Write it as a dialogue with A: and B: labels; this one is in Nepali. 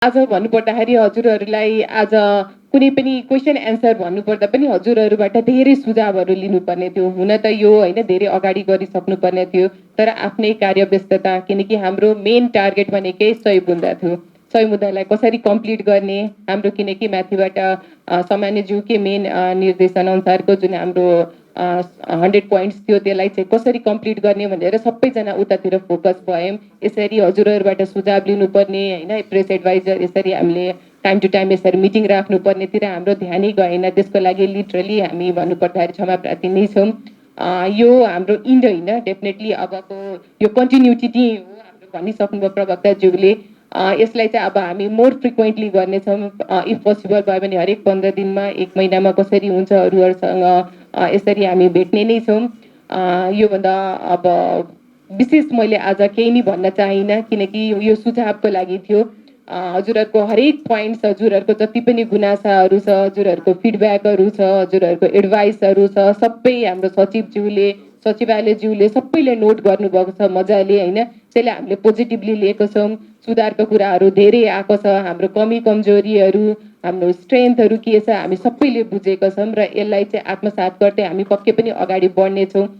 A: आज भन्नुपर्दाखेरि हजुरहरूलाई आज कुनै पनि क्वेसन एन्सर भन्नुपर्दा पनि हजुरहरूबाट धेरै सुझावहरू लिनुपर्ने थियो। हुन त यो होइन धेरै अगाडि गरिसक्नुपर्ने थियो, तर आफ्नै कार्यव्यस्तता, किनकि हाम्रो मेन टार्गेट भनेकै 100 बुँदा थियो। 100 बुँदालाई कसरी कम्प्लिट गर्ने, हाम्रो किनकि माथिबाट सामान्यज्यूकै मेन निर्देशन अनुसारको जुन हाम्रो 100 पोइन्ट्स थियो त्यसलाई चाहिँ कसरी कम्प्लिट गर्ने भनेर सबैजना उतातिर फोकस भयौँ। यसरी हजुरहरूबाट सुझाव लिनुपर्ने होइन, प्रेस एडभाइजर यसरी हामीले टाइम टु टाइम यसरी मिटिङ राख्नुपर्नेतिर हाम्रो ध्यानै गएन। त्यसको लागि लिटरली हामी भन्नुपर्दाखेरि क्षमाप्रार्थी नै छौँ। यो हाम्रो इन्ड होइन, डेफिनेटली अबको यो कन्टिन्युटी हो हाम्रो भनिसक्नुभयो प्रवक्ताज्यूले। यसलाई चाहिँ अब हामी मोर फ्रिक्वेन्टली गर्नेछौँ। इफ पोसिबल भयो भने हरेक 15 दिनमा 1 महिनामा कसरी हुन्छ अरूहरूसँग यसरी हामी भेट्ने नै छौँ। योभन्दा अब विशेष मैले आज केही नै भन्न चाहिनँ, किनकि यो सुझावको लागि थियो। हजुरहरूको हरेक पोइन्ट्स, हजुरहरूको जति पनि गुनासाहरू छ, हजुरहरूको फिडब्याकहरू छ, हजुरहरूको एडभाइसहरू छ, सबै हाम्रो सचिवज्यूले, सचिवालयज्यूले सबैले नोट गर्नुभएको छ मजाले होइन। त्यसले हामीले पोजिटिभली लिएको छौँ। सुधारको कुराहरू धेरै आएको छ। हाम्रो कमी कमजोरीहरू, हाम्रो स्ट्रेन्थहरू के छ हामी सबैले बुझेका छौँ र यसलाई चाहिँ आत्मसात गर्दै हामी पक्कै पनि अगाडि बढ्नेछौँ।